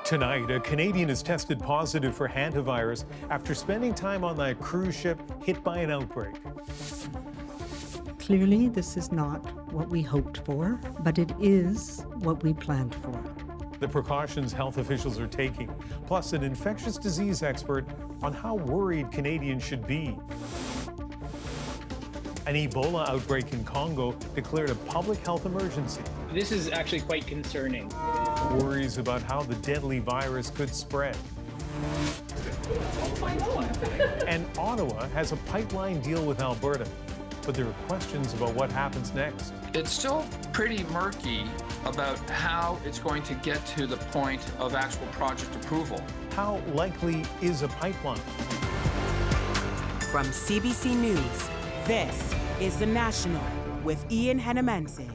Tonight, a Canadian is tested positive for hantavirus after spending time on that cruise ship hit by an outbreak. Clearly, this is not what we hoped for, but it is what we planned for. The precautions health officials are taking, plus an infectious disease expert on how worried Canadians should be. An Ebola outbreak in Congo declared a public health emergency. This is actually quite concerning. Worries about how the deadly virus could spread. And Ottawa has a pipeline deal with Alberta, but there are questions about what happens next. It's still pretty murky about how it's going to get to the point of actual project approval. How likely is a pipeline? From CBC News, this is The National with Ian Hennemanson.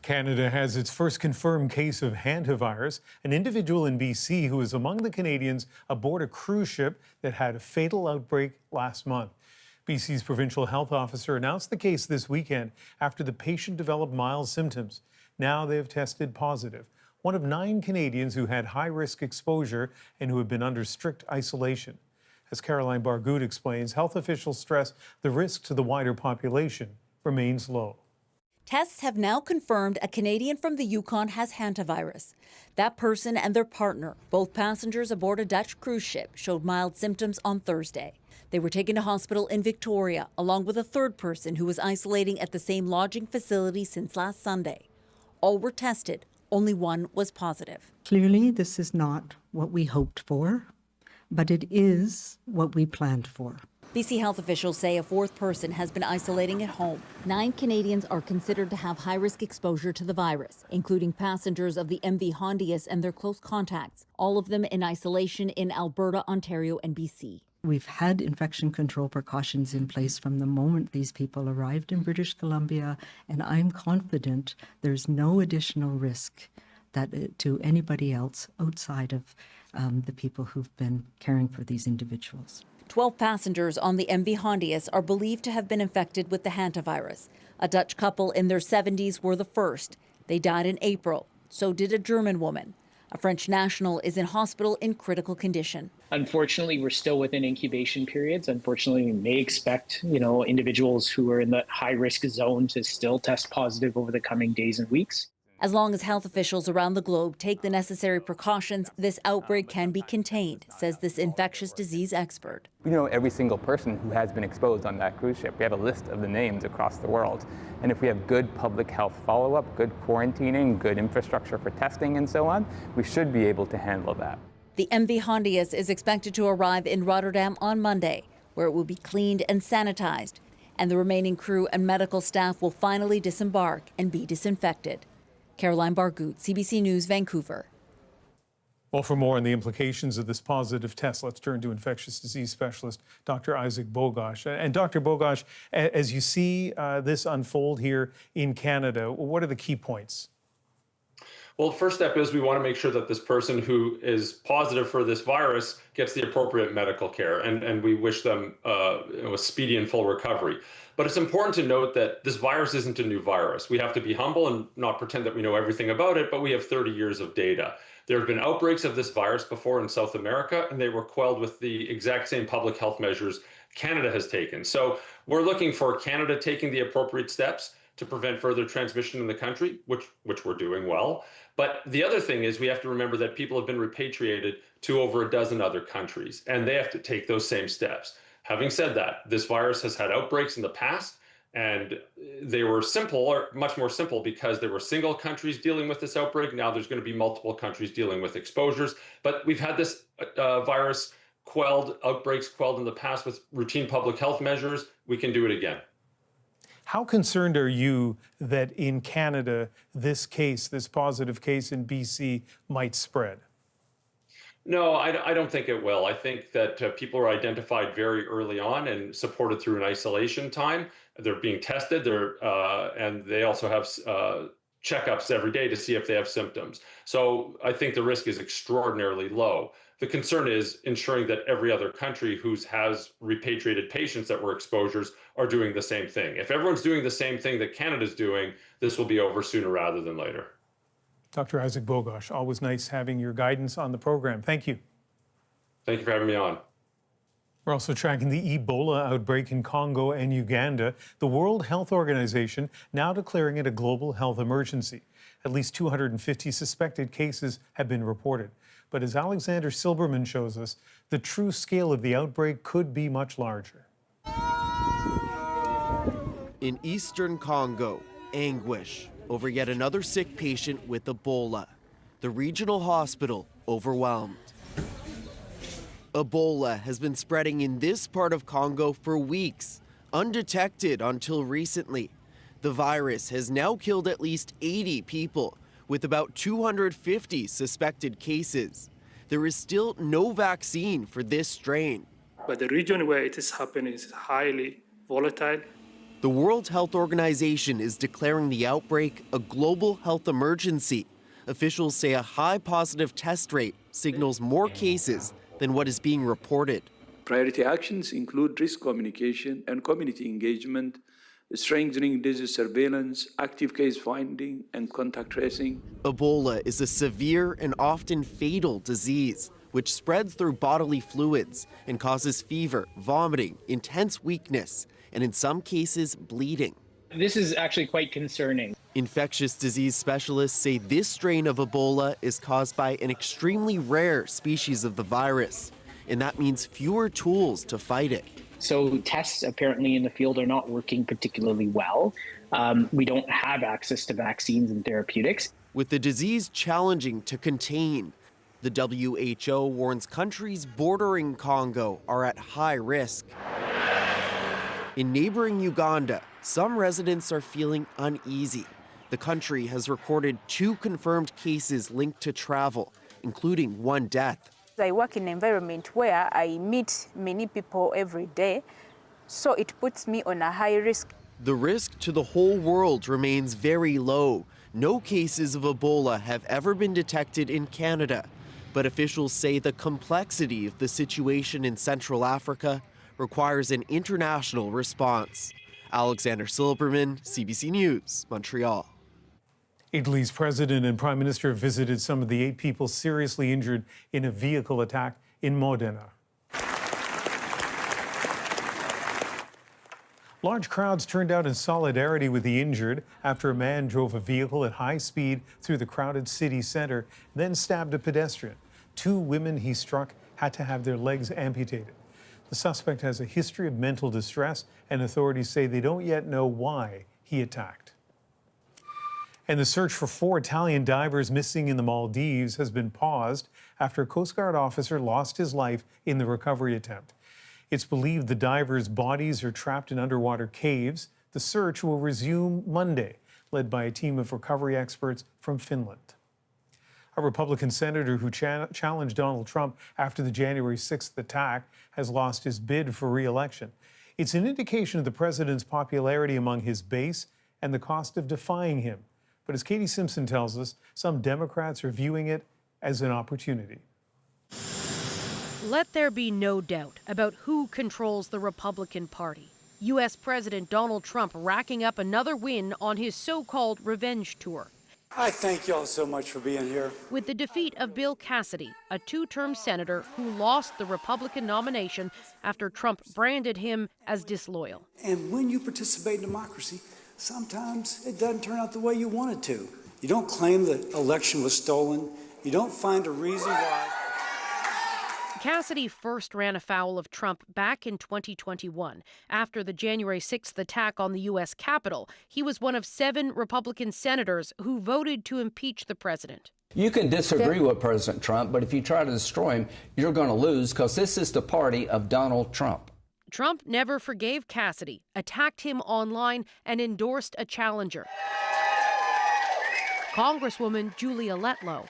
Canada has its first confirmed case of hantavirus, an individual in BC who is among the Canadians aboard a cruise ship that had a fatal outbreak last month. BC's provincial health officer announced the case this weekend after the patient developed mild symptoms. Now they have tested positive, one of 9 Canadians who had high-risk exposure and who have been under strict isolation. As Caroline Bargood explains, health officials stress the risk to the wider population remains low. Tests have now confirmed a Canadian from the Yukon has hantavirus. That person and their partner, both passengers aboard a Dutch cruise ship, showed mild symptoms on Thursday. They were taken to hospital in Victoria, along with a third person who was isolating at the same lodging facility since last Sunday. All were tested. Only one was positive. Clearly, this is not what we hoped for, but it is what we planned for. BC health officials say a fourth person has been isolating at home. 9 Canadians are considered to have high-risk exposure to the virus, including passengers of the MV Hondius and their close contacts, all of them in isolation in Alberta, Ontario, and BC. We've had infection control precautions in place from the moment these people arrived in British Columbia, and I'm confident there's no additional risk to anybody else outside of the people who've been caring for these individuals. 12 passengers on the MV Hondius are believed to have been infected with the hantavirus. A Dutch couple in their 70s were the first. They died in April. So did a German woman. A French national is in hospital in critical condition. Unfortunately, we're still within incubation periods. Unfortunately, we may expect, individuals who are in the high-risk zone to still test positive over the coming days and weeks. As long as health officials around the globe take the necessary precautions, this outbreak can be contained, says this infectious disease expert. We know every single person who has been exposed on that cruise ship. We have a list of the names across the world. And if we have good public health follow-up, good quarantining, good infrastructure for testing and so on, we should be able to handle that. The MV Hondius is expected to arrive in Rotterdam on Monday, where it will be cleaned and sanitized. And the remaining crew and medical staff will finally disembark and be disinfected. Caroline Bargood, CBC News, Vancouver. Well, for more on the implications of this positive test, let's turn to infectious disease specialist Dr. Isaac Bogosh. And Dr. Bogosh, as you see this unfold here in Canada, what are the key points? Well, the first step is we want to make sure that this person who is positive for this virus gets the appropriate medical care, and we wish them a speedy and full recovery. But it's important to note that this virus isn't a new virus. We have to be humble and not pretend that we know everything about it, but we have 30 years of data. There have been outbreaks of this virus before in South America, and they were quelled with the exact same public health measures Canada has taken. So we're looking for Canada taking the appropriate steps to prevent further transmission in the country, which we're doing well. But the other thing is we have to remember that people have been repatriated to over a dozen other countries, and they have to take those same steps. Having said that, this virus has had outbreaks in the past, and they were simple, or much more simple, because there were single countries dealing with this outbreak. Now there's going to be multiple countries dealing with exposures. But we've had this virus outbreaks quelled in the past with routine public health measures. We can do it again. How concerned are you that in Canada, this positive case in BC might spread? No, I don't think it will. I think that people are identified very early on and supported through an isolation time. They're being tested, and they also have checkups every day to see if they have symptoms. So I think the risk is extraordinarily low. The concern is ensuring that every other country who has repatriated patients that were exposures are doing the same thing. If everyone's doing the same thing that Canada's doing, this will be over sooner rather than later. Dr. Isaac Bogosh, always nice having your guidance on the program. Thank you. Thank you for having me on. We're also tracking the Ebola outbreak in Congo and Uganda. The World Health Organization now declaring it a global health emergency. At least 250 suspected cases have been reported. But as Alexander Silberman shows us, the true scale of the outbreak could be much larger. In eastern Congo, anguish over yet another sick patient with Ebola. The regional hospital overwhelmed. Ebola has been spreading in this part of Congo for weeks, undetected until recently. The virus has now killed at least 80 people, with about 250 suspected cases. There is still no vaccine for this strain. But the region where it is happening is highly volatile. The World Health Organization is declaring the outbreak a global health emergency. Officials say a high positive test rate signals more cases than what is being reported. Priority actions include risk communication and community engagement, strengthening disease surveillance, active case finding, and contact tracing. Ebola is a severe and often fatal disease, which spreads through bodily fluids and causes fever, vomiting, intense weakness, and in some cases, bleeding. This is actually quite concerning. Infectious disease specialists say this strain of Ebola is caused by an extremely rare species of the virus, and that means fewer tools to fight it. So tests apparently in the field are not working particularly well. We don't have access to vaccines and therapeutics. With the disease challenging to contain, the WHO warns countries bordering Congo are at high risk. In neighboring Uganda, some residents are feeling uneasy. The country has recorded 2 confirmed cases linked to travel, including 1 death. I work in an environment where I meet many people every day, so it puts me on a high risk. The risk to the whole world remains very low. No cases of Ebola have ever been detected in Canada, but officials say the complexity of the situation in Central Africa requires an international response. Alexander Silberman, CBC News, Montreal. Italy's president and prime minister visited some of the 8 people seriously injured in a vehicle attack in Modena. Large crowds turned out in solidarity with the injured after a man drove a vehicle at high speed through the crowded city center, then stabbed a pedestrian. 2 women he struck had to have their legs amputated. The suspect has a history of mental distress, and authorities say they don't yet know why he attacked. And the search for 4 Italian divers missing in the Maldives has been paused after a Coast Guard officer lost his life in the recovery attempt. It's believed the divers' bodies are trapped in underwater caves. The search will resume Monday, led by a team of recovery experts from Finland. A Republican senator who challenged Donald Trump after the January 6th attack has lost his bid for re-election. It's an indication of the president's popularity among his base and the cost of defying him. But as Katie Simpson tells us, some Democrats are viewing it as an opportunity. Let there be no doubt about who controls the Republican Party. U.S. President Donald Trump racking up another win on his so-called revenge tour. I thank y'all so much for being here. With the defeat of Bill Cassidy, a 2-term senator who lost the Republican nomination after Trump branded him as disloyal. And when you participate in democracy, sometimes it doesn't turn out the way you want it to. You don't claim the election was stolen. You don't find a reason why. Cassidy first ran afoul of Trump back in 2021. After the January 6th attack on the U.S. Capitol, he was one of 7 Republican senators who voted to impeach the president. You can disagree with President Trump, but if you try to destroy him, you're going to lose because this is the party of Donald Trump. Trump never forgave Cassidy, attacked him online, and endorsed a challenger, Congresswoman Julia Letlow.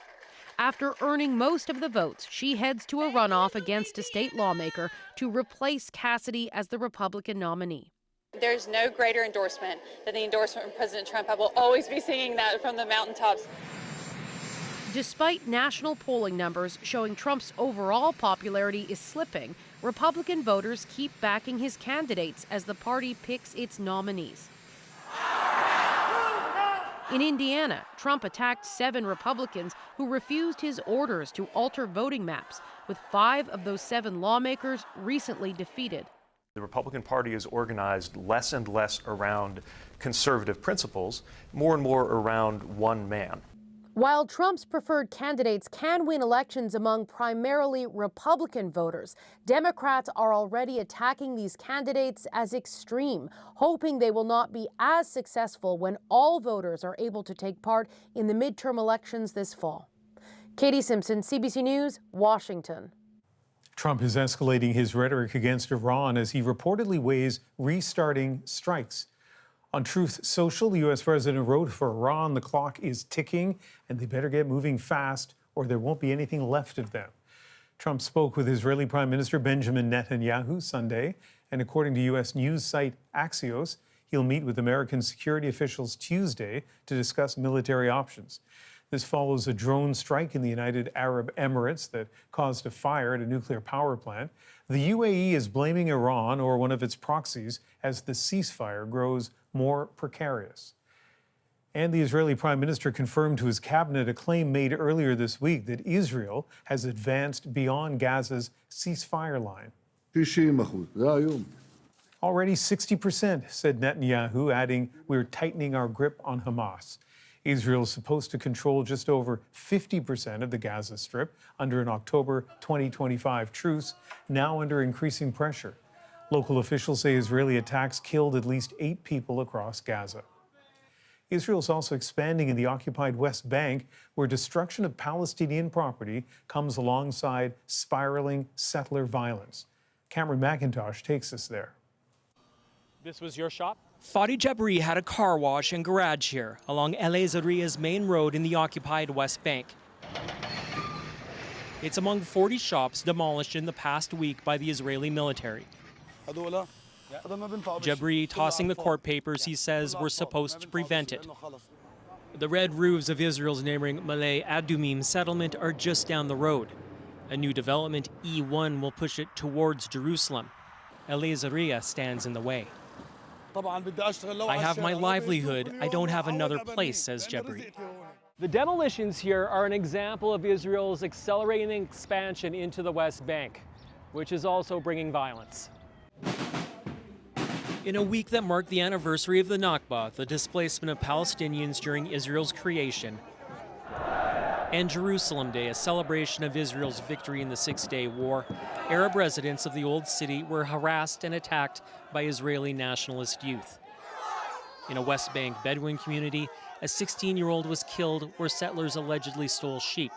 After earning most of the votes, she heads to a runoff against a state lawmaker to replace Cassidy as the Republican nominee. There's no greater endorsement than the endorsement from President Trump. I will always be singing that from the mountaintops. Despite national polling numbers showing Trump's overall popularity is slipping, Republican voters keep backing his candidates as the party picks its nominees. In Indiana, Trump attacked 7 Republicans who refused his orders to alter voting maps, with 5 of those 7 lawmakers recently defeated. The Republican Party is organized less and less around conservative principles, more and more around one man. While Trump's preferred candidates can win elections among primarily Republican voters, Democrats are already attacking these candidates as extreme, hoping they will not be as successful when all voters are able to take part in the midterm elections this fall. Katie Simpson, CBC News, Washington. Trump is escalating his rhetoric against Iran as he reportedly weighs restarting strikes. On Truth Social, the U.S. president wrote, "For Iran, the clock is ticking, and they better get moving fast, or there won't be anything left of them." Trump spoke with Israeli Prime Minister Benjamin Netanyahu Sunday, and according to U.S. news site Axios, he'll meet with American security officials Tuesday to discuss military options. This follows a drone strike in the United Arab Emirates that caused a fire at a nuclear power plant. The UAE is blaming Iran or one of its proxies as the ceasefire grows more precarious. And the Israeli Prime Minister confirmed to his cabinet a claim made earlier this week that Israel has advanced beyond Gaza's ceasefire line. Already 60%, said Netanyahu, adding, "We're tightening our grip on Hamas." Israel is supposed to control just over 50% of the Gaza Strip under an October 2025 truce, now under increasing pressure. Local officials say Israeli attacks killed at least 8 people across Gaza. Israel is also expanding in the occupied West Bank, where destruction of Palestinian property comes alongside spiraling settler violence. Cameron McIntosh takes us there. This was your shop? Fadi Jabri had a car wash and garage here along El Azaria's main road in the occupied West Bank. It's among 40 shops demolished in the past week by the Israeli military. Jabri tossing the court papers he says were supposed to prevent it. The red roofs of Israel's neighboring Malay Adumim settlement are just down the road. A new development, E1, will push it towards Jerusalem. El Azaria stands in the way. I have my livelihood. I don't have another place, says Jabri. The demolitions here are an example of Israel's accelerating expansion into the West Bank, which is also bringing violence. In a week that marked the anniversary of the Nakba, the displacement of Palestinians during Israel's creation, and Jerusalem Day, a celebration of Israel's victory in the Six-Day War, Arab residents of the Old City were harassed and attacked by Israeli nationalist youth. In a West Bank Bedouin community, a 16-year-old was killed where settlers allegedly stole sheep.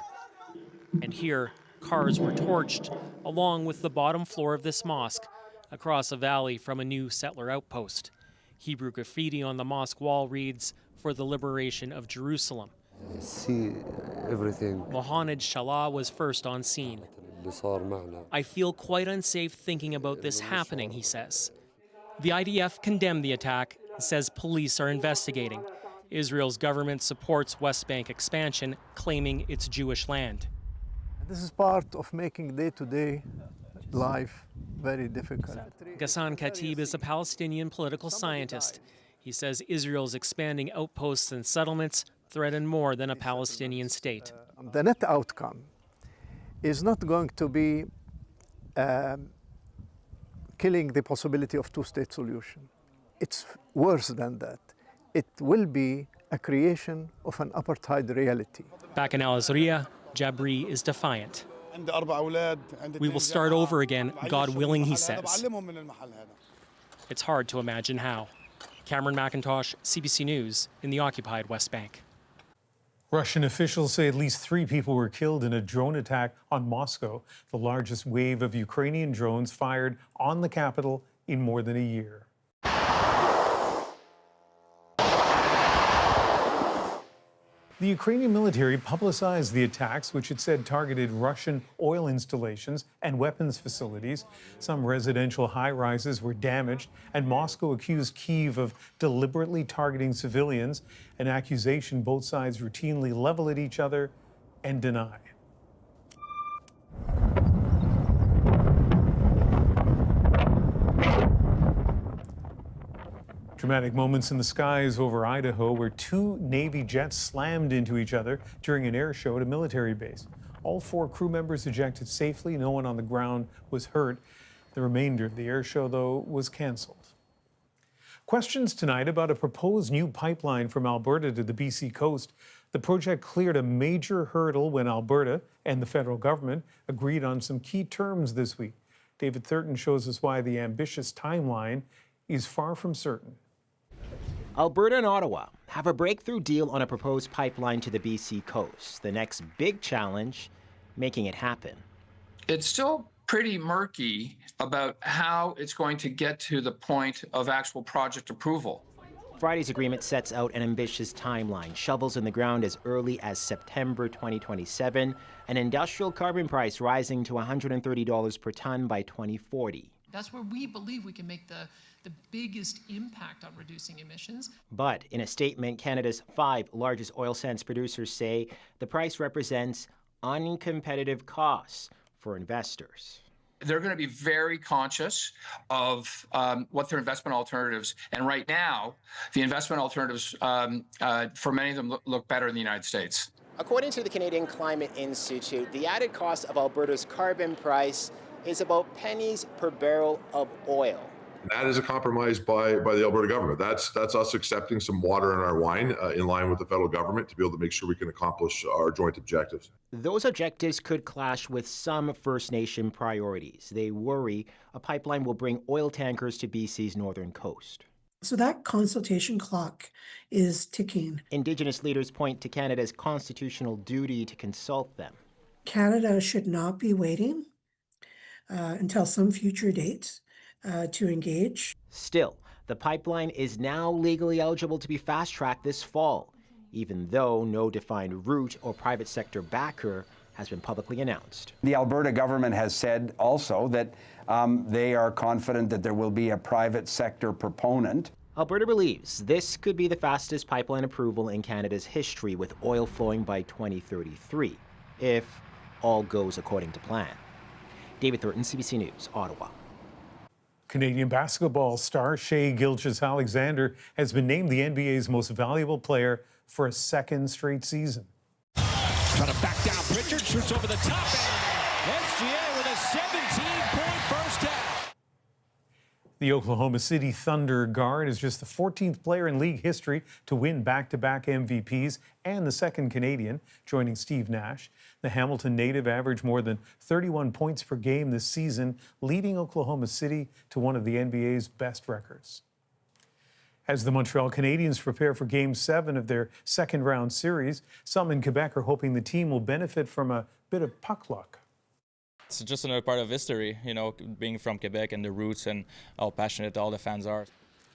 And here, cars were torched, along with the bottom floor of this mosque, across a valley from a new settler outpost. Hebrew graffiti on the mosque wall reads, "For the liberation of Jerusalem." See everything. Mohamed Shalah was first on scene. "I feel quite unsafe thinking about this happening," he says. The IDF condemned the attack and says police are investigating. Israel's government supports West Bank expansion, claiming it's Jewish land. This is part of making day-to-day life very difficult. Ghassan Khatib is a Palestinian political scientist. He says Israel's expanding outposts and settlements threaten more than a Palestinian state. The net outcome is not going to be killing the possibility of two-state solution. It's worse than that. It will be a creation of an apartheid reality. Back in Al Azariya, Jabri is defiant. We will start over again, God willing, he says. It's hard to imagine how. Cameron McIntosh, CBC News, in the occupied West Bank. Russian officials say at least 3 people were killed in a drone attack on Moscow, the largest wave of Ukrainian drones fired on the capital in more than a year. The Ukrainian military publicized the attacks, which it said targeted Russian oil installations and weapons facilities. Some residential high-rises were damaged, and Moscow accused Kyiv of deliberately targeting civilians, an accusation both sides routinely level at each other and deny. Dramatic moments in the skies over Idaho where two Navy jets slammed into each other during an air show at a military base. All 4 crew members ejected safely. No one on the ground was hurt. The remainder of the air show, though, was canceled. Questions tonight about a proposed new pipeline from Alberta to the BC coast. The project cleared a major hurdle when Alberta and the federal government agreed on some key terms this week. David Thurton shows us why the ambitious timeline is far from certain. Alberta and Ottawa have a breakthrough deal on a proposed pipeline to the BC coast. The next big challenge, making it happen. It's still pretty murky about how it's going to get to the point of actual project approval. Friday's agreement sets out an ambitious timeline. Shovels in the ground as early as September 2027, an industrial carbon price rising to $130 per ton by 2040. That's where we believe we can make the biggest impact on reducing emissions. But in a statement, Canada's 5 largest oil sands producers say the price represents uncompetitive costs for investors. They're going to be very conscious of what their investment alternatives, and right now, the investment alternatives for many of them look better in the United States. According to the Canadian Climate Institute, the added cost of Alberta's carbon price is about pennies per barrel of oil. That is a compromise by the Alberta government. That's us accepting some water in our wine in line with the federal government to be able to make sure we can accomplish our joint objectives. Those objectives could clash with some First Nation priorities. They worry a pipeline will bring oil tankers to BC's northern coast. So that consultation clock is ticking. Indigenous leaders point to Canada's constitutional duty to consult them. Canada should not be waiting until some future date to engage. Still, the pipeline is now legally eligible to be fast-tracked this fall, even though no defined route or private sector backer has been publicly announced. The Alberta government has said also that they are confident that there will be a private sector proponent. Alberta believes this could be the fastest pipeline approval in Canada's history, with oil flowing by 2033, if all goes according to plan. David Thurton, CBC News, Ottawa. Canadian basketball star Shai Gilgeous-Alexander has been named the NBA's most valuable player for a second straight season. Trying to back down Pritchard, shoots over the top, and SGA with a 17-point first half. The Oklahoma City Thunder guard is just the 14th player in league history to win back-to-back MVPs and the second Canadian, joining Steve Nash. The Hamilton native averaged more than 31 points per game this season, leading Oklahoma City to one of the NBA's best records. As the Montreal Canadiens prepare for Game 7 of their second-round series, some in Quebec are hoping the team will benefit from a bit of puck luck. It's just another part of history, you know, being from Quebec and the roots and how passionate all the fans are.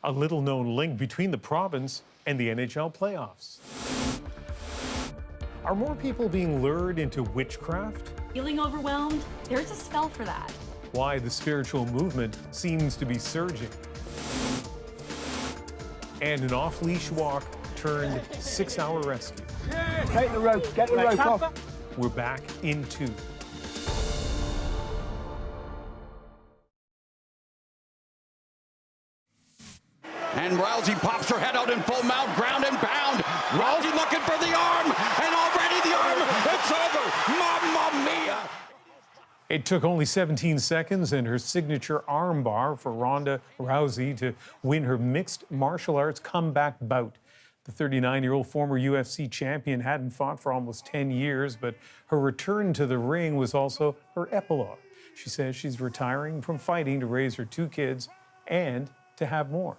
A little-known link between the province and the NHL playoffs. Are more people being lured into witchcraft? Feeling overwhelmed? There's a spell for that. Why the spiritual movement seems to be surging. And an off-leash walk turned 6-hour rescue. Take the rope, get the rope off. We're back in 2. And Rousey pops her head out in full mount, ground and pound. Rousey looking for the arm, and already the arm, it's over. Mamma mia! It took only 17 seconds and her signature armbar for Ronda Rousey to win her mixed martial arts comeback bout. The 39-year-old former UFC champion hadn't fought for almost 10 years, but her return to the ring was also her epilogue. She says she's retiring from fighting to raise her 2 kids and to have more.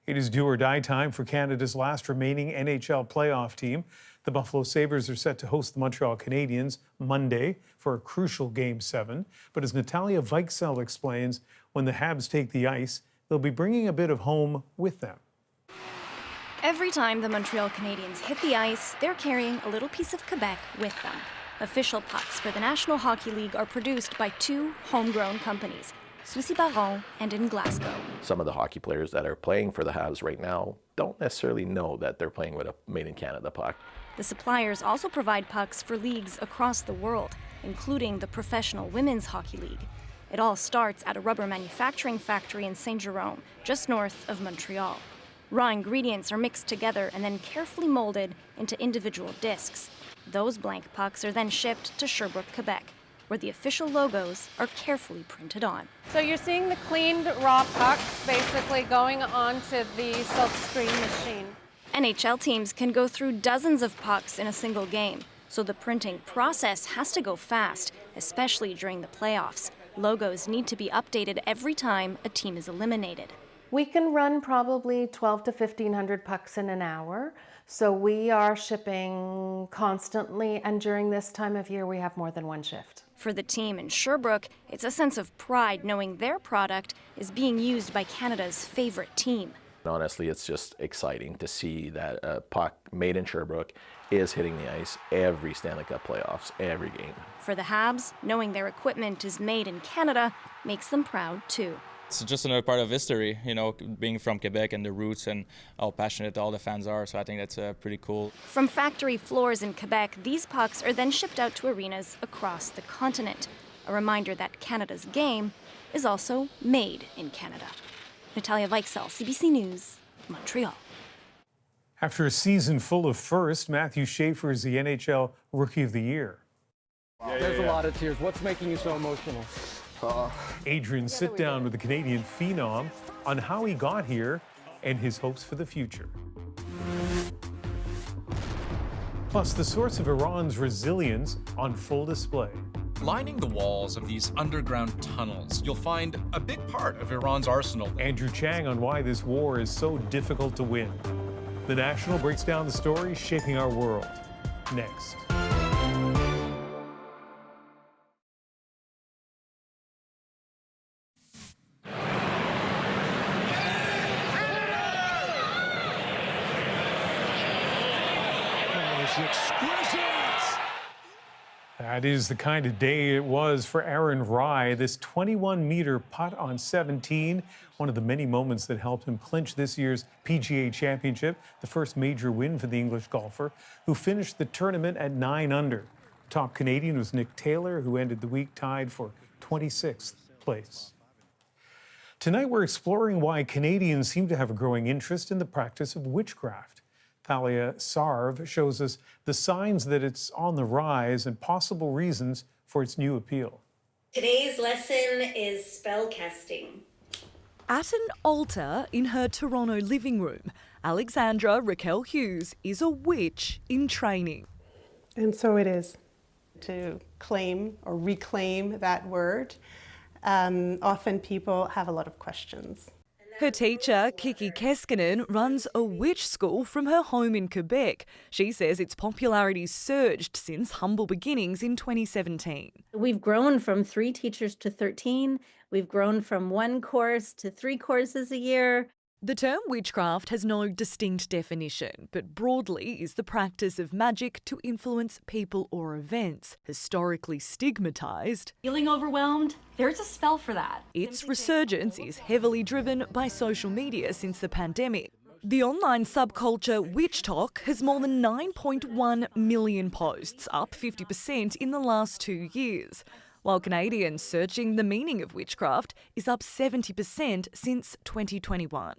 It is do or die time for Canada's last remaining NHL playoff team. The Buffalo Sabres are set to host the Montreal Canadiens Monday for a crucial Game 7. But as Natalia Weichsel explains, when the Habs take the ice, they'll be bringing a bit of home with them. Every time the Montreal Canadiens hit the ice, they're carrying a little piece of Quebec with them. Official pucks for the National Hockey League are produced by 2 homegrown companies, Soucy Baron and in Glasgow. Some of the hockey players that are playing for the Habs right now don't necessarily know that they're playing with a made in Canada puck. The suppliers also provide pucks for leagues across the world, including the Professional Women's Hockey League. It all starts at a rubber manufacturing factory in Saint-Jérôme, just north of Montreal. Raw ingredients are mixed together and then carefully molded into individual discs. Those blank pucks are then shipped to Sherbrooke, Quebec, where the official logos are carefully printed on. So you're seeing the cleaned raw pucks basically going onto the silkscreen machine. NHL teams can go through dozens of pucks in a single game, so the printing process has to go fast, especially during the playoffs. Logos need to be updated every time a team is eliminated. We can run probably 12 to 1,500 pucks in an hour, so we are shipping constantly, and during this time of year we have more than one shift. For the team in Sherbrooke, it's a sense of pride knowing their product is being used by Canada's favorite team. Honestly, it's just exciting to see that a puck made in Sherbrooke is hitting the ice every Stanley Cup playoffs, every game. For the Habs, knowing their equipment is made in Canada makes them proud too. It's just another part of history, you know, being from Quebec and the roots and how passionate all the fans are. So I think that's pretty cool. From factory floors in Quebec, these pucks are then shipped out to arenas across the continent. A reminder that Canada's game is also made in Canada. Natalia Weichsel, CBC News, Montreal. After a season full of firsts, Matthew Schaefer is the NHL Rookie of the Year. There's a lot of tears. What's making you so emotional? Adrian, sit down with the Canadian phenom on how he got here and his hopes for the future. Plus, the source of Iran's resilience on full display. Lining the walls of these underground tunnels, you'll find a big part of Iran's arsenal. Andrew Chang on why this war is so difficult to win. The National breaks down the stories shaping our world. Next. Exquisite! That is the kind of day it was for Aaron Rai. This 21-meter putt on 17, one of the many moments that helped him clinch this year's PGA Championship, the first major win for the English golfer, who finished the tournament at 9 under. The top Canadian was Nick Taylor, who ended the week tied for 26th place. Tonight, we're exploring why Canadians seem to have a growing interest in the practice of witchcraft. Thalia Sarv shows us the signs that it's on the rise and possible reasons for its new appeal. Today's lesson is spellcasting. At an altar in her Toronto living room, Alexandra Raquel Hughes is a witch in training. And so it is to claim or reclaim that word. Often people have a lot of questions. Her teacher, Kiki Keskinen, runs a witch school from her home in Quebec. She says its popularity surged since humble beginnings in 2017. We've grown from 3 teachers to 13. We've grown from 1 course to 3 courses a year. The term witchcraft has no distinct definition, but broadly is the practice of magic to influence people or events, historically stigmatised. Feeling overwhelmed? There's a spell for that. Its resurgence is heavily driven by social media since the pandemic. The online subculture Witch Talk has more than 9.1 million posts, up 50% in the last 2 years. While Canadians searching the meaning of witchcraft is up 70% since 2021.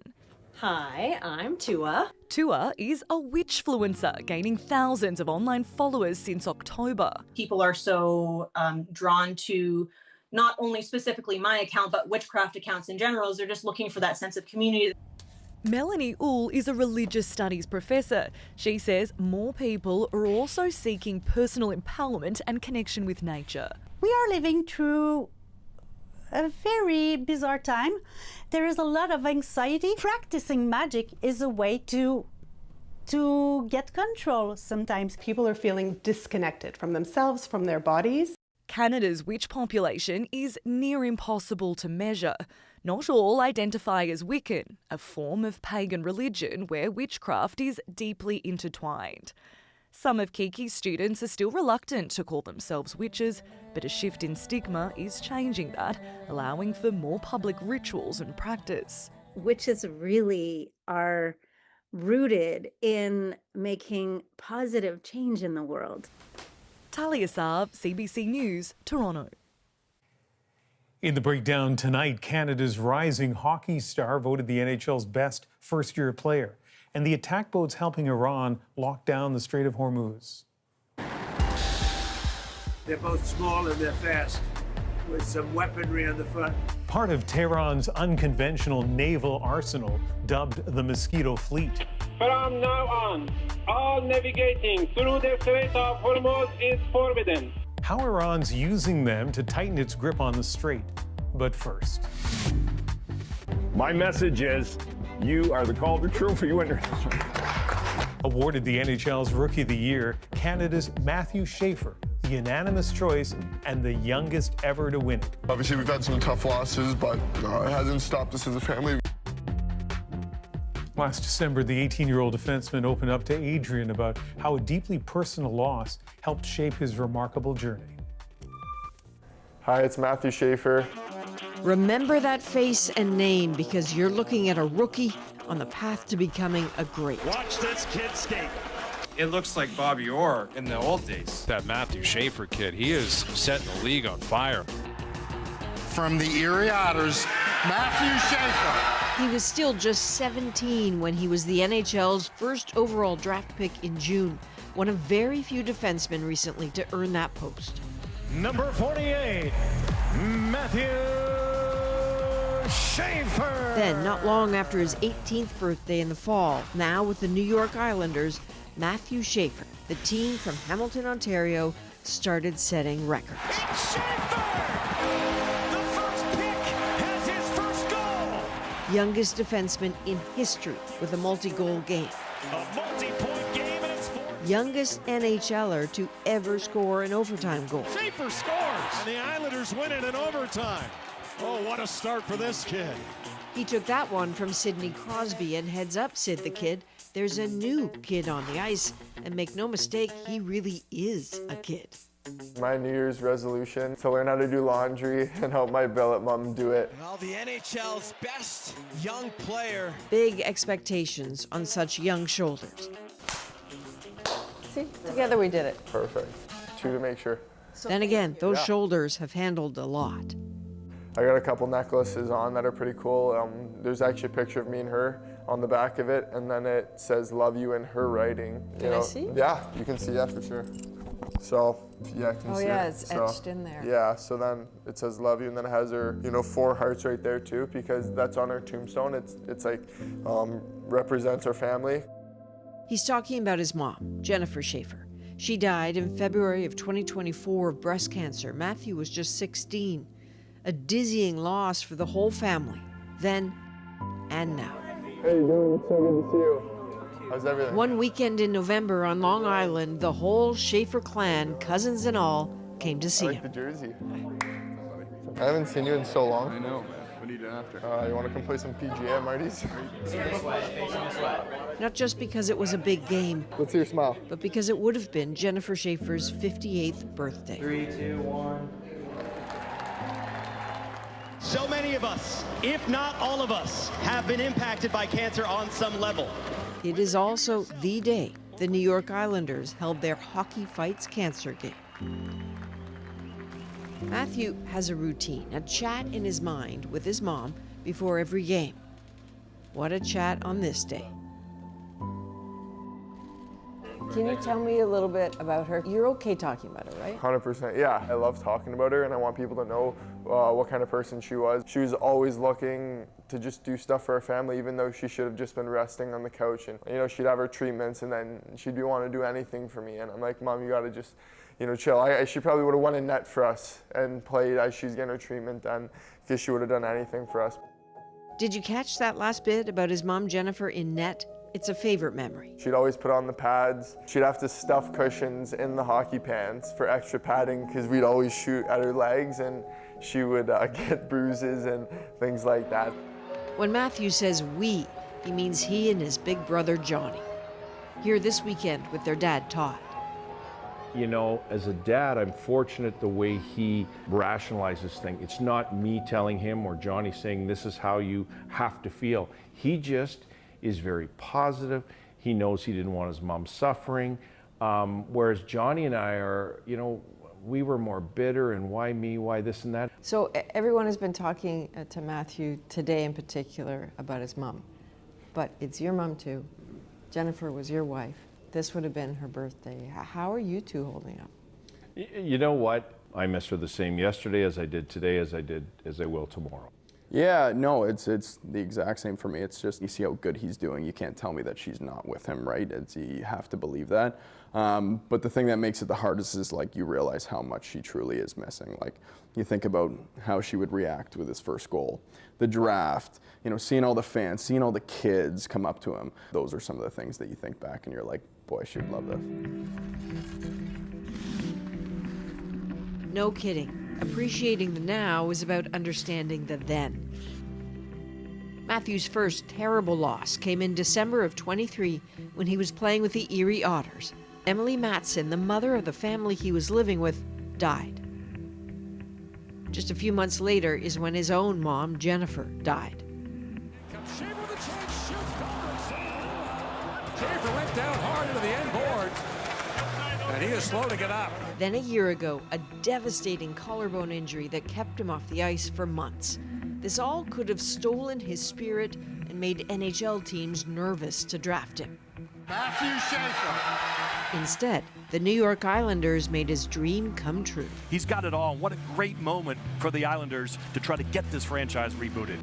Hi, I'm Tua. Tua is a witchfluencer, gaining thousands of online followers since October. People are so drawn to not only specifically my account, but witchcraft accounts in general. They're just looking for that sense of community. Melanie Uhl is a religious studies professor. She says more people are also seeking personal empowerment and connection with nature. We are living through a very bizarre time. There is a lot of anxiety. Practicing magic is a way to get control sometimes. People are feeling disconnected from themselves, from their bodies. Canada's witch population is near impossible to measure. Not all identify as Wiccan, a form of pagan religion where witchcraft is deeply intertwined. Some of Kiki's students are still reluctant to call themselves witches, but a shift in stigma is changing that, allowing for more public rituals and practice. Witches really are rooted in making positive change in the world. Talia Sarv, CBC News, Toronto. In the breakdown tonight, Canada's rising hockey star voted the NHL's best first-year player. And the attack boats helping Iran lock down the Strait of Hormuz. They're both small and they're fast, with some weaponry on the front. Part of Tehran's unconventional naval arsenal, dubbed the Mosquito Fleet. From now on, all navigating through the Strait of Hormuz is forbidden. How Iran's using them to tighten its grip on the strait. But first. My message is, you are the Calder Trophy winner. Awarded the NHL's Rookie of the Year, Canada's Matthew Schaefer, the unanimous choice and the youngest ever to win it. Obviously, we've had some tough losses, but it hasn't stopped us as a family. Last December, the 18-year-old defenseman opened up to Adrian about how a deeply personal loss helped shape his remarkable journey. Hi, it's Matthew Schaefer. Remember that face and name because you're looking at a rookie on the path to becoming a great. Watch this kid skate. It looks like Bobby Orr in the old days. That Matthew Schaefer kid, he is setting the league on fire. From the Erie Otters, Matthew Schaefer. He was still just 17 when he was the NHL's first overall draft pick in June, one of very few defensemen recently to earn that post. Number 48, Matthew Schaefer. Then, not long after his 18th birthday in the fall, now with the New York Islanders, Matthew Schaefer, the team from Hamilton, Ontario, started setting records. Youngest defenseman in history with a multi-goal game. A multi-point game and it's Youngest NHLer to ever score an overtime goal. Schaefer scores, and the Islanders win it in overtime. Oh, what a start for this kid. He took that one from Sidney Crosby, and heads up, Sid the Kid, there's a new kid on the ice, and make no mistake, he really is a kid. My New Year's resolution to learn how to do laundry and help my billet mom do it. Well, the NHL's best young player. Big expectations on such young shoulders. See, together we did it. Perfect. 2 to make sure. Then again, those shoulders have handled a lot. I got a couple necklaces on that are pretty cool. There's actually a picture of me and her on the back of it, and then it says "love you" in her writing. Can I see? Yeah, you can see that for sure. So, yeah, I can see it. Oh yeah, it's etched in there. Yeah, so then it says "love you," and then it has her, 4 hearts right there too, because that's on her tombstone. It's like represents our family. He's talking about his mom, Jennifer Schaefer. She died in February of 2024 of breast cancer. Matthew was just 16. A dizzying loss for the whole family, then and now. How you doing? It's so good to see you. How's everything? One weekend in November on Long Island, the whole Schaefer clan, cousins and all, came to see I like the jersey. I haven't seen you in so long. I know, man. What are you doing after? You want to come play some PGA at Marty's? Not just because it was a big game. Let's see your smile. But because it would have been Jennifer Schaefer's 58th birthday. 3, 2, 1. So many of us, if not all of us, have been impacted by cancer on some level. It is also the day the New York Islanders held their Hockey Fights cancer game. Matthew has a routine, a chat in his mind with his mom before every game. What a chat on this day. Can you tell me a little bit about her? You're okay talking about her, right? 100%, yeah. I love talking about her, and I want people to know what kind of person she was. She was always looking to just do stuff for her family, even though she should have just been resting on the couch. And she'd have her treatments, and then she'd want to do anything for me. And I'm like, Mom, you got to just, chill. She probably would have won a net for us and played as she's getting her treatment done, because she would have done anything for us. Did you catch that last bit about his mom, Jennifer, in net? It's a favorite memory. She'd always put on the pads. She'd have to stuff cushions in the hockey pants for extra padding because we'd always shoot at her legs and she would get bruises and things like that. When Matthew says we, he means he and his big brother Johnny. Here this weekend with their dad Todd. As a dad, I'm fortunate the way he rationalizes things. It's not me telling him or Johnny saying this is how you have to feel. He just is very positive. He knows he didn't want his mom suffering. Whereas Johnny and I are, we were more bitter and why me, why this and that. So everyone has been talking to Matthew today in particular about his mom, but it's your mom too. Jennifer was your wife. This would have been her birthday. How are you two holding up? You know what? I miss her the same yesterday as I did today, as I will tomorrow. Yeah, no, it's the exact same for me. It's just, you see how good he's doing. You can't tell me that she's not with him, right? You have to believe that. But the thing that makes it the hardest is like you realize how much she truly is missing. Like you think about how she would react with his first goal, the draft, you know, seeing all the fans, seeing all the kids come up to him. Those are some of the things that you think back and you're like, boy, she would love this. No kidding. Appreciating the now is about understanding the then. Matthew's first terrible loss came in December of 23 when he was playing with the Erie Otters. Emily Matson, the mother of the family he was living with, died. Just a few months later is when his own mom, Jennifer, died. Schaefer with a chance, shoots, Schaefer went down hard into the end board, and he is slow to get up. Then a year ago, a devastating collarbone injury that kept him off the ice for months. This all could have stolen his spirit and made NHL teams nervous to draft him. Matthew Schaefer. Instead, the New York Islanders made his dream come true. He's got it all. What a great moment for the Islanders to try to get this franchise rebooted.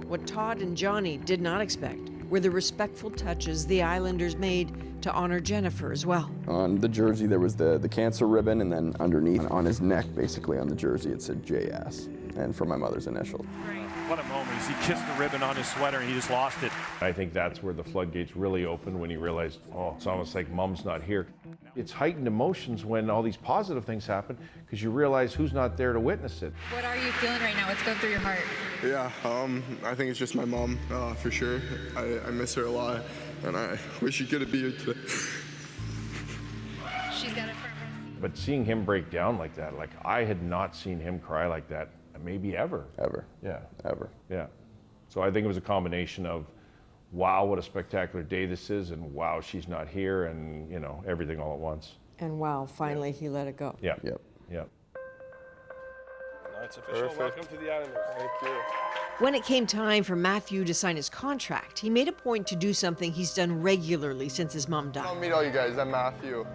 What Todd and Johnny did not expect were the respectful touches the Islanders made to honor Jennifer as well. On the jersey, there was the cancer ribbon, and then underneath, on his neck, basically on the jersey, it said JS, and for my mother's initial. What a moment. He kissed the ribbon on his sweater and he just lost it. I think that's where the floodgates really opened, when he realized, oh, it's almost like mom's not here. It's heightened emotions when all these positive things happen, because you realize who's not there to witness it. What are you feeling right now? What's going through your heart? Yeah, I think it's just my mom, for sure. I miss her a lot, and I wish she could be here today. She's got it for her. But seeing him break down like that, like I had not seen him cry like that, maybe ever. Ever. Yeah. Ever. Yeah. So I think it was a combination of, wow, what a spectacular day this is, and wow, she's not here, and, you know, everything all at once. And wow, finally he let it go. Yeah. Yep. Yep. That's official. Perfect. Welcome to the Islanders. Thank you. When it came time for Matthew to sign his contract, he made a point to do something he's done regularly since his mom died. I'll meet all you guys. I'm Matthew.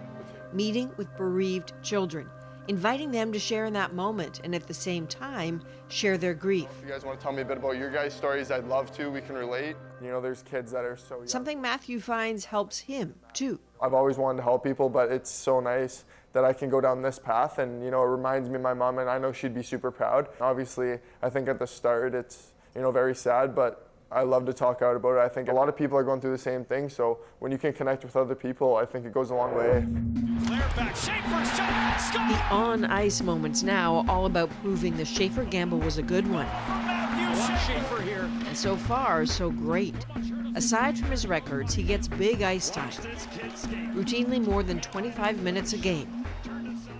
Meeting with bereaved children, inviting them to share in that moment and at the same time share their grief. If you guys want to tell me a bit about your guys' stories, I'd love to. We can relate. You know, there's kids that are so young. Something Matthew finds helps him too. I've always wanted to help people, but it's so nice that I can go down this path, and, you know, it reminds me of my mom, and I know she'd be super proud. Obviously, I think at the start it's, you know, very sad, but I love to talk out about it. I think a lot of people are going through the same thing, so when you can connect with other people, I think it goes a long way. The on-ice moments now all about proving the Schaefer gamble was a good one. And so far, so great. Aside from his records, he gets big ice time, routinely more than 25 minutes a game.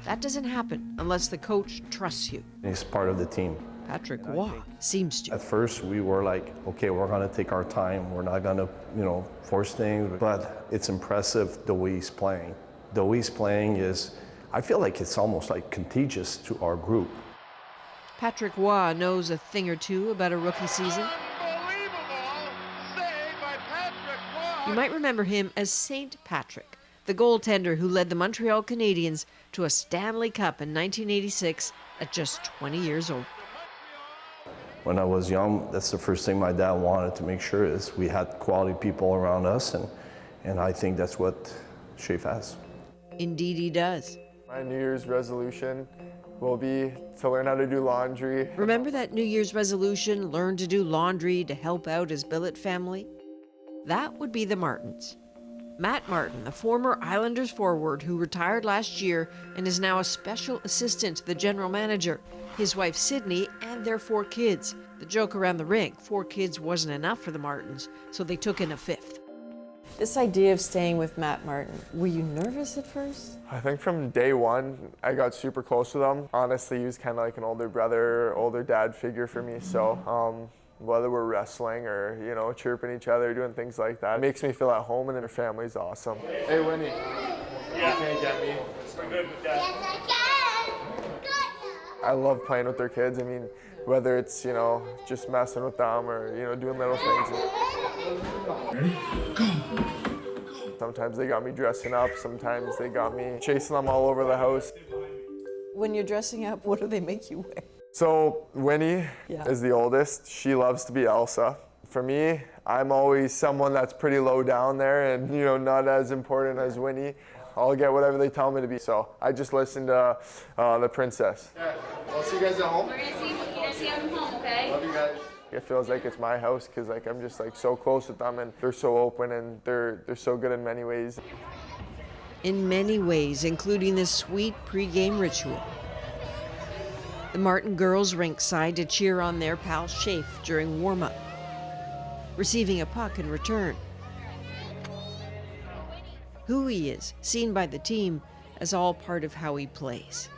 That doesn't happen unless the coach trusts you. He's part of the team. Patrick Waugh seems to. At first, we were like, okay, we're going to take our time. We're not going to, you know, force things. But it's impressive the way he's playing. The way he's playing is, I feel like it's almost like contagious to our group. Patrick Waugh knows a thing or two about a rookie season. You might remember him as St. Patrick, the goaltender who led the Montreal Canadiens to a Stanley Cup in 1986 at just 20 years old. When I was young, that's the first thing my dad wanted to make sure is we had quality people around us, and I think that's what Schaefer has. Indeed he does. My New Year's resolution will be to learn how to do laundry. Remember that New Year's resolution, learn to do laundry to help out his billet family? That would be the Martins. Matt Martin, the former Islanders forward who retired last year and is now a special assistant to the general manager, his wife Sydney, and their 4 kids. The joke around the rink, 4 kids wasn't enough for the Martins, so they took in a 5th. This idea of staying with Matt Martin, were you nervous at first? I think from day one, I got super close with him. Honestly, he was kind of like an older brother, older dad figure for me, so whether we're wrestling or, you know, chirping each other, doing things like that, it makes me feel at home, and their family's awesome. Hey, Winnie. Yeah. You can't get me. We're good with that. I love playing with their kids. I mean, whether it's, you know, just messing with them or, you know, doing little things. Ready? Go. Sometimes they got me dressing up, sometimes they got me chasing them all over the house. When you're dressing up, what do they make you wear? So Winnie is the oldest. She loves to be Elsa. For me, I'm always someone that's pretty low down there and, you know, not as important as Winnie. I'll get whatever they tell me to be. So I just listen to the princess. Yeah. I'll see you guys at home. We're gonna see you at home, okay? Love you guys. It feels like it's my house because like I'm just like so close with them and they're so open and they're so good in many ways. In many ways, including this sweet pre-game ritual. The Martin girls rinkside to cheer on their pal Schaefer during warm-up, receiving a puck in return. Who he is, seen by the team as all part of how he plays.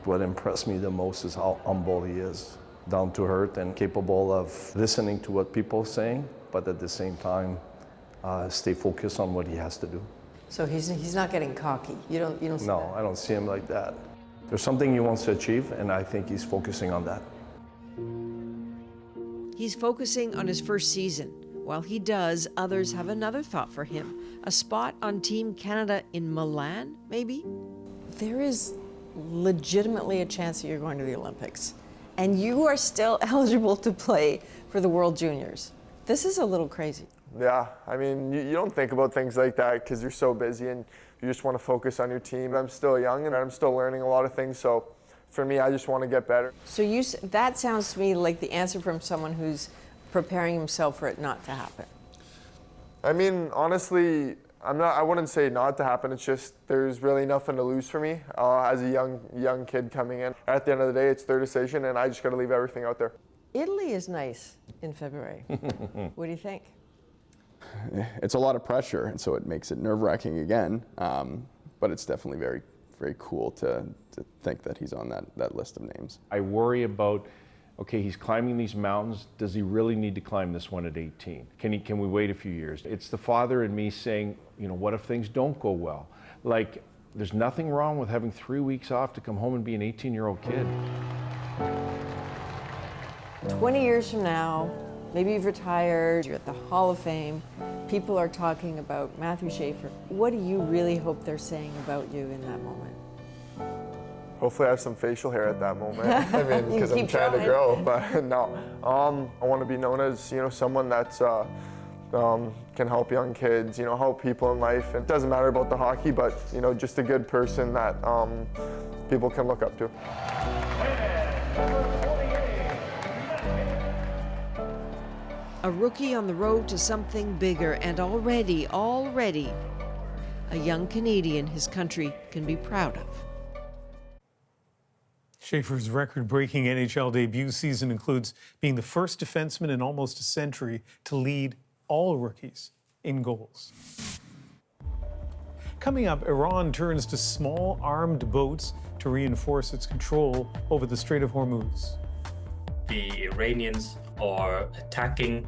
What impressed me the most is how humble he is, down to earth and capable of listening to what people are saying, but at the same time, stay focused on what he has to do. So he's not getting cocky. You don't see No, that. I don't see him like that. There's something he wants to achieve, and I think he's focusing on that. He's focusing on his first season. While he does, others have another thought for him. A spot on Team Canada in Milan, maybe? There is legitimately a chance that you're going to the Olympics. And you are still eligible to play for the World Juniors. This is a little crazy. Yeah, I mean, you don't think about things like that because you're so busy and you just want to focus on your team. I'm still young and I'm still learning a lot of things, so for me, I just want to get better. So that sounds to me like the answer from someone who's preparing himself for it not to happen. I mean, honestly, I wouldn't say not to happen. It's just there's really nothing to lose for me as a young kid coming in. At the end of the day, it's their decision, and I just got to leave everything out there. Italy is nice in February. What do you think? It's a lot of pressure, and so it makes it nerve-wracking again. But it's definitely very, very cool to think that he's on that list of names. I worry about, okay, he's climbing these mountains. Does he really need to climb this one at 18? Can we wait a few years? It's the father in me saying, you know, what if things don't go well? Like, there's nothing wrong with having 3 weeks off to come home and be an 18-year-old kid. 20 years from now, maybe you've retired, you're at the Hall of Fame, people are talking about Matthew Schaefer. What do you really hope they're saying about you in that moment? Hopefully I have some facial hair at that moment. I mean, because I'm trying to grow, but no. I want to be known as, you know, someone that's can help young kids, you know, help people in life. It doesn't matter about the hockey, but, you know, just a good person that people can look up to. A rookie on the road to something bigger, and already, a young Canadian his country can be proud of. Schaefer's record-breaking NHL debut season includes being the first defenseman in almost a century to lead all rookies in goals. Coming up, Iran turns to small armed boats to reinforce its control over the Strait of Hormuz. The Iranians are attacking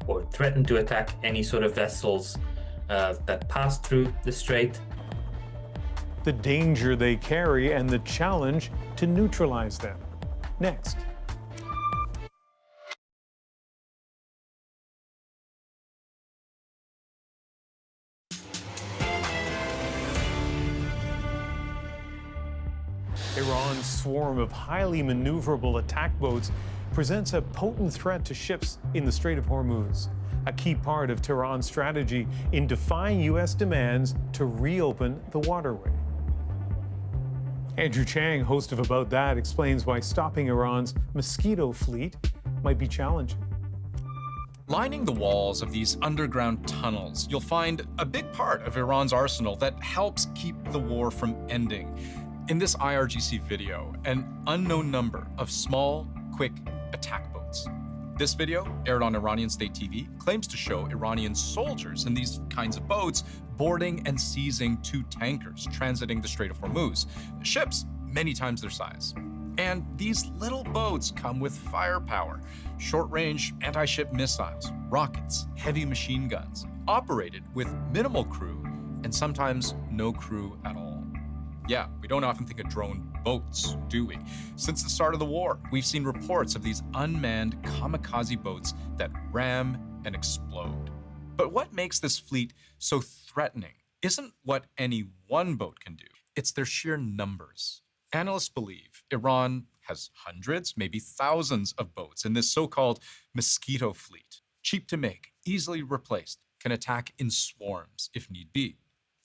or threaten to attack any sort of vessels that pass through the strait. The danger they carry and the challenge to neutralize them. Next. Iran's swarm of highly maneuverable attack boats presents a potent threat to ships in the Strait of Hormuz, a key part of Tehran's strategy in defying U.S. demands to reopen the waterway. Andrew Chang, host of About That, explains why stopping Iran's mosquito fleet might be challenging. Lining the walls of these underground tunnels, you'll find a big part of Iran's arsenal that helps keep the war from ending. In this IRGC video, an unknown number of small, quick attack boats. This video, aired on Iranian state TV, claims to show Iranian soldiers in these kinds of boats boarding and seizing 2 tankers transiting the Strait of Hormuz, ships many times their size. And these little boats come with firepower, short-range anti-ship missiles, rockets, heavy machine guns, operated with minimal crew and sometimes no crew at all. Yeah, we don't often think of drone boats, do we? Since the start of the war, we've seen reports of these unmanned kamikaze boats that ram and explode. But what makes this fleet so threatening isn't what any one boat can do, it's their sheer numbers. Analysts believe Iran has hundreds, maybe thousands of boats in this so-called mosquito fleet. Cheap to make, easily replaced, can attack in swarms if need be.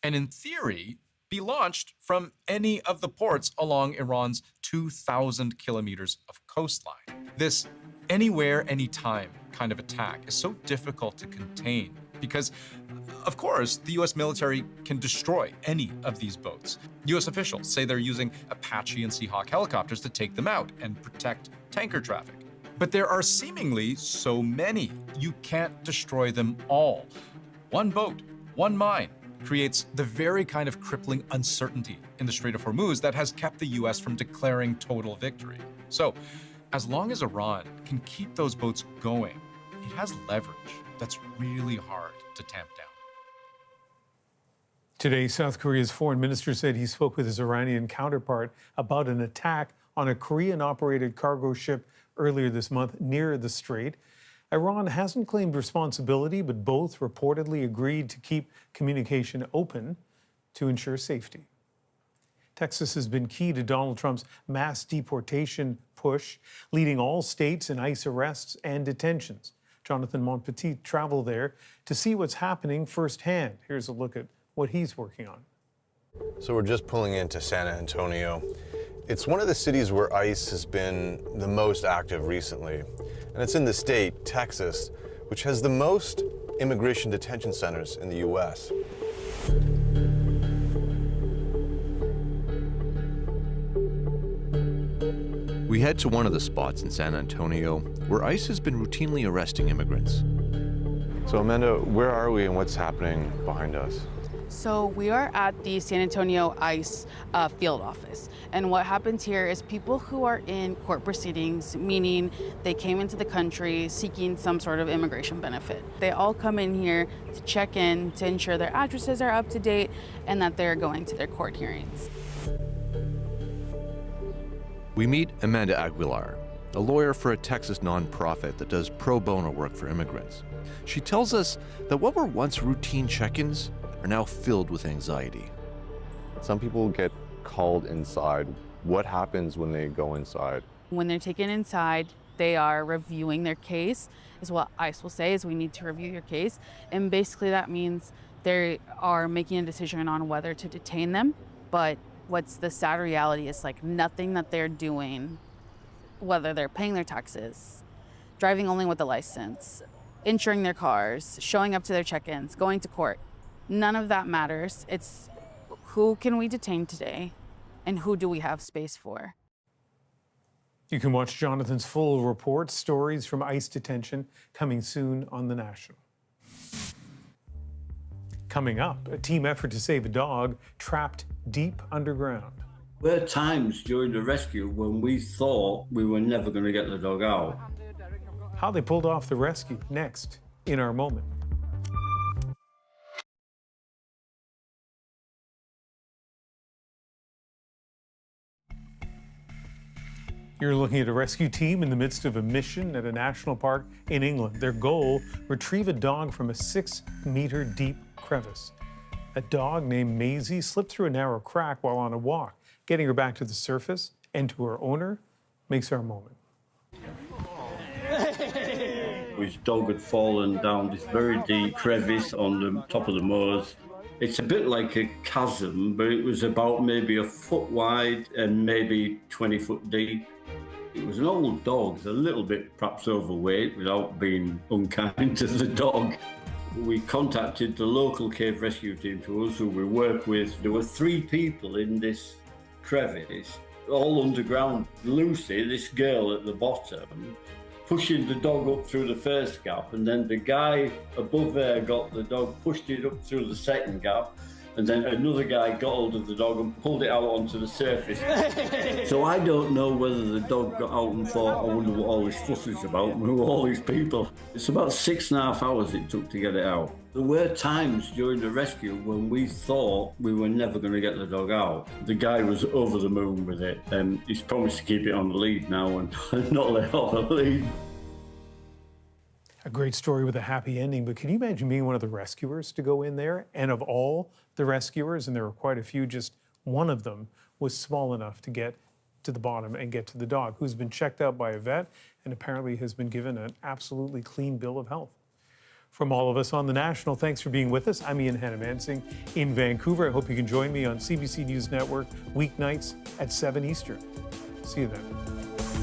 And in theory, be launched from any of the ports along Iran's 2,000 kilometers of coastline. This anywhere, anytime kind of attack is so difficult to contain because, of course, the US military can destroy any of these boats. US officials say they're using Apache and Seahawk helicopters to take them out and protect tanker traffic. But there are seemingly so many, you can't destroy them all. One boat, one mine, creates the very kind of crippling uncertainty in the Strait of Hormuz that has kept the US from declaring total victory. So, as long as Iran can keep those boats going, it has leverage that's really hard to tamp down. Today, South Korea's foreign minister said he spoke with his Iranian counterpart about an attack on a Korean-operated cargo ship earlier this month near the strait. Iran hasn't claimed responsibility, but both reportedly agreed to keep communication open to ensure safety. Texas has been key to Donald Trump's mass deportation push, leading all states in ICE arrests and detentions. Jonathan Montpetit traveled there to see what's happening firsthand. Here's a look at what he's working on. So we're just pulling into San Antonio. It's one of the cities where ICE has been the most active recently. And it's in the state, Texas, which has the most immigration detention centers in the U.S. We head to one of the spots in San Antonio where ICE has been routinely arresting immigrants. So Amanda, where are we and what's happening behind us? So we are at the San Antonio ICE field office. And what happens here is people who are in court proceedings, meaning they came into the country seeking some sort of immigration benefit. They all come in here to check in to ensure their addresses are up to date and that they're going to their court hearings. We meet Amanda Aguilar, a lawyer for a Texas nonprofit that does pro bono work for immigrants. She tells us that what were once routine check-ins are now filled with anxiety. Some people get called inside. What happens when they go inside? When they're taken inside, they are reviewing their case, is what ICE will say, is we need to review your case. And basically that means they are making a decision on whether to detain them. But what's the sad reality is like nothing that they're doing, whether they're paying their taxes, driving only with a license, insuring their cars, showing up to their check-ins, going to court, none of that matters. It's who can we detain today and who do we have space for? You can watch Jonathan's full report, stories from ICE detention, coming soon on The National. Coming up, a team effort to save a dog trapped deep underground. There were times during the rescue when we thought we were never going to get the dog out. How they pulled off the rescue, next in our moment. You're looking at a rescue team in the midst of a mission at a national park in England. Their goal, retrieve a dog from a 6-meter deep crevice. A dog named Maisie slipped through a narrow crack while on a walk. Getting her back to the surface and to her owner makes our moment. His dog had fallen down this very deep crevice on the top of the moors. It's a bit like a chasm, but it was about maybe a foot wide and maybe 20 foot deep. It was an old dog, a little bit perhaps overweight without being unkind to the dog. We contacted the local cave rescue team to us who we work with. There were 3 people in this crevice, all underground. Lucy, this girl at the bottom, pushing the dog up through the first gap, and then the guy above there got the dog, pushed it up through the second gap, and then another guy got hold of the dog and pulled it out onto the surface. So I don't know whether the dog got out and thought, I wonder what all this fuss is about, who are all these people. It's about 6.5 hours it took to get it out. There were times during the rescue when we thought we were never going to get the dog out. The guy was over the moon with it, and he's promised to keep it on the lead now and not let off the lead. A great story with a happy ending, but can you imagine being one of the rescuers to go in there? And of all the rescuers, and there were quite a few, just one of them was small enough to get to the bottom and get to the dog, who's been checked out by a vet and apparently has been given an absolutely clean bill of health. From all of us on The National, thanks for being with us. I'm Ian Hannah-Mansing in Vancouver. I hope you can join me on CBC News Network weeknights at 7 Eastern. See you then.